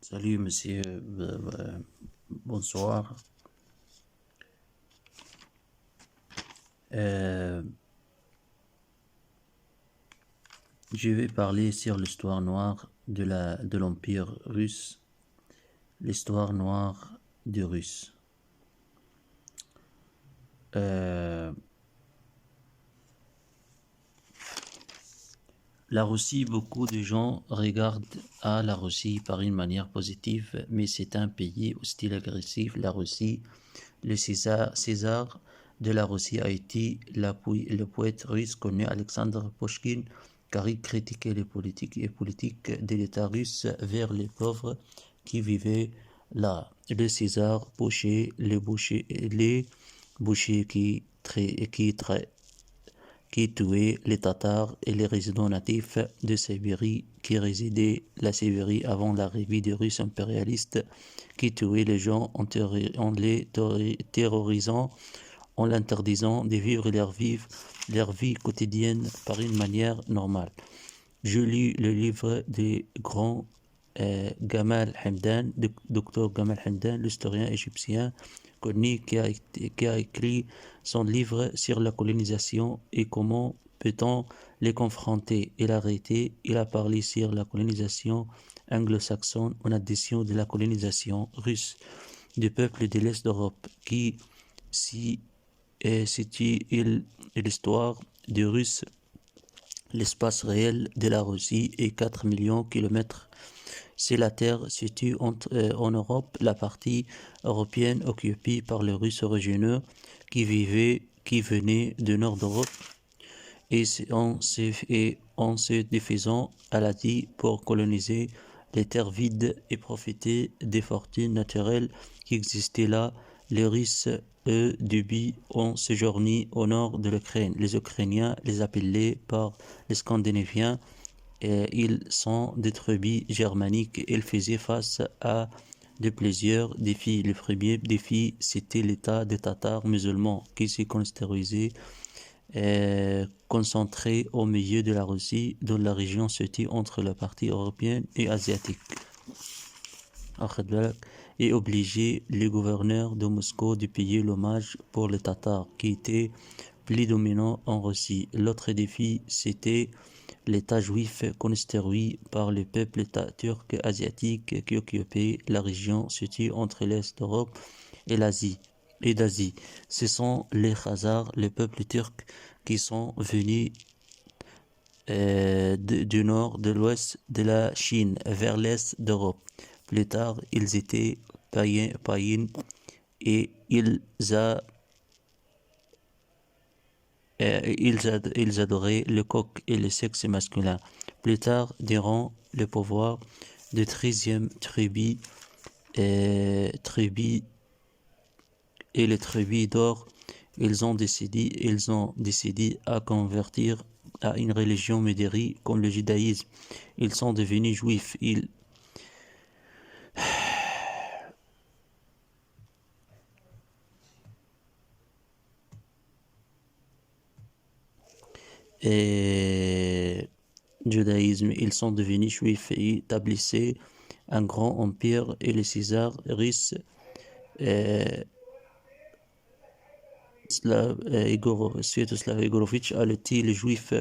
Salut monsieur, bonsoir. Euh, je vais parler sur l'histoire noire de l'Empire russe, l'histoire noire des Russes. Euh, la Russie, beaucoup de gens regardent à la Russie par une manière positive, mais c'est un pays au style agressif. La Russie, le César de la Russie a été le poète russe connu Alexandre Pouchkine, car il critiquait les politiques de l'État russe vers les pauvres qui vivaient là. Le César pochait les bouchers qui tuaient les Tatars et les résidents natifs de Sibérie qui résidaient la Sibérie avant l'arrivée des Russes impérialistes qui tuaient les gens en les terrorisant, en l'interdisant de vivre leur vie quotidienne par une manière normale. Je lis le livre des grands Gamal Hamdan, Dr Gamal Hamdan, l'historien égyptien connu qui a écrit son livre sur la colonisation et comment peut-on les confronter et l'arrêter. Il a parlé sur la colonisation anglo-saxonne en addition de la colonisation russe des peuples de l'Est d'Europe qui si situe l'histoire des Russes. L'espace réel de la Russie est 4 millions de kilomètres. C'est la terre située en Europe, la partie européenne occupée par les Russes originaux qui venaient du nord d'Europe et en se défaisant à l'Asie pour coloniser les terres vides et profiter des fortunes naturelles qui existaient là. Les Russes, eux, début ont séjourné au nord de l'Ukraine. Les Ukrainiens les appelaient par les Scandinaviens. Ils sont des tribus germaniques. Ils faisaient face à de plusieurs défis. Le premier défi, c'était l'état des Tatars musulmans qui se construisaient concentré au milieu de la Russie, dont la région se situe entre la partie européenne et asiatique, et obliger les gouverneurs de Moscou de payer l'hommage pour les Tatars, qui étaient plus dominants en Russie. L'autre défi, c'était l'État juif construit par le peuple turc asiatique qui occupait la région située entre l'Est d'Europe et d'Asie. Ce sont les Khazars, le peuple turc, qui sont venus du nord, de l'ouest de la Chine vers l'est d'Europe. Plus tard, ils étaient païens et ils adoraient le coq et le sexe masculin. Plus tard, durant le pouvoir de 13e tribu et les tribus d'or, ils ont décidé à convertir à une religion médérie comme le judaïsme. Ils sont devenus juifs. Et judaïsme, ils sont devenus juifs et établissaient un grand empire et les Césars russes Sviatoslav Igorovitch a été le juif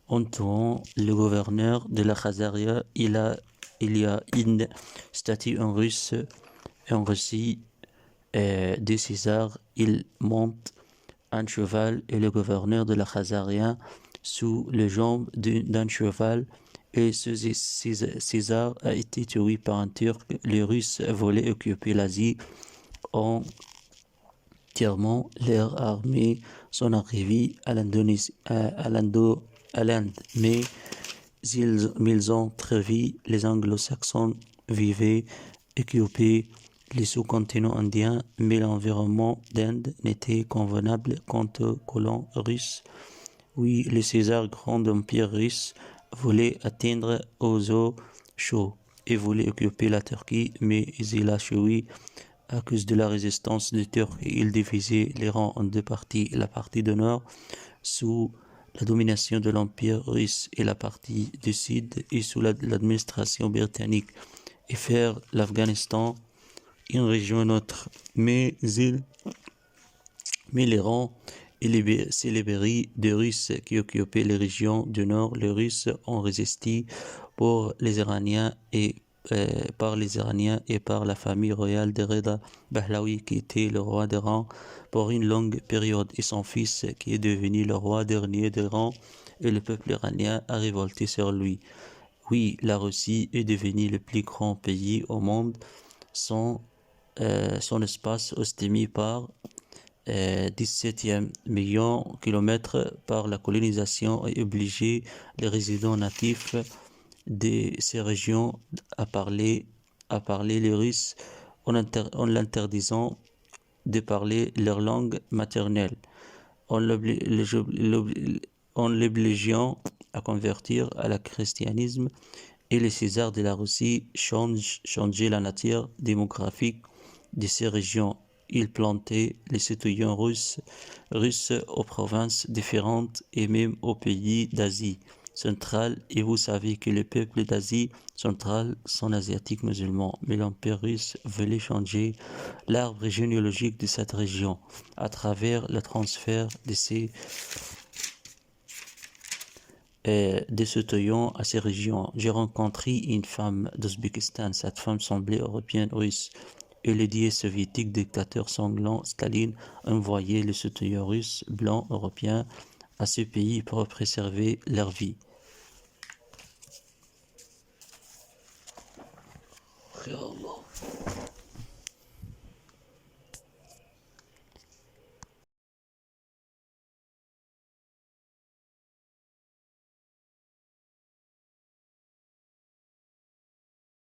en tuant le gouverneur de la Khazaria. Il y a une statue en Russie de César. Il monte un cheval et le gouverneur de la Khazaria sous les jambes d'un cheval. Et César a été tué par un Turc. Les Russes voulaient occuper l'Asie en entièrement. Leur armée sont arrivés à l'Inde, mais ils ont très vite les anglo-saxons vivaient occupés les sous-continents indiens, mais l'environnement d'Inde n'était convenable quant aux colons russes. Oui, le César, grand empire russe, voulait atteindre aux eaux chaudes et voulait occuper la Turquie, mais il a échoué à cause de la résistance des Turcs. Il divisait les rangs en deux parties, la partie du nord sous la domination de l'Empire russe et la partie du sud et sous l'administration britannique. et faire l'Afghanistan une région neutre. Mais l'Iran et les Sibérie des Russes qui occupaient les régions du nord, les Russes ont résisté pour les Iraniens et par les Iraniens et par la famille royale de Reza Pahlavi qui était le roi d'Iran pour une longue période et son fils qui est devenu le roi dernier d'Iran et le peuple iranien a révolté sur lui. Oui, la Russie est devenue le plus grand pays au monde. Son espace estimé par 17e million de kilomètres par la colonisation a obligé les résidents natifs de ces régions à parler les Russes en l'interdisant de parler leur langue maternelle, en l'obligeant à convertir à la christianisme et les Césars de la Russie changeaient la nature démographique de ces régions. Ils plantaient les citoyens russes aux provinces différentes et même aux pays d'Asie centrale. Et vous savez que les peuples d'Asie centrale sont asiatiques musulmans. Mais l'Empire russe voulait changer l'arbre généalogique de cette région à travers le transfert de citoyens à ces régions. J'ai rencontré une femme d'Ouzbékistan. Cette femme semblait européenne russe. Et le dieu soviétique dictateur sanglant Staline envoyait les citoyens russes blancs européens à ce pays pour préserver leur vie. Ya Allah.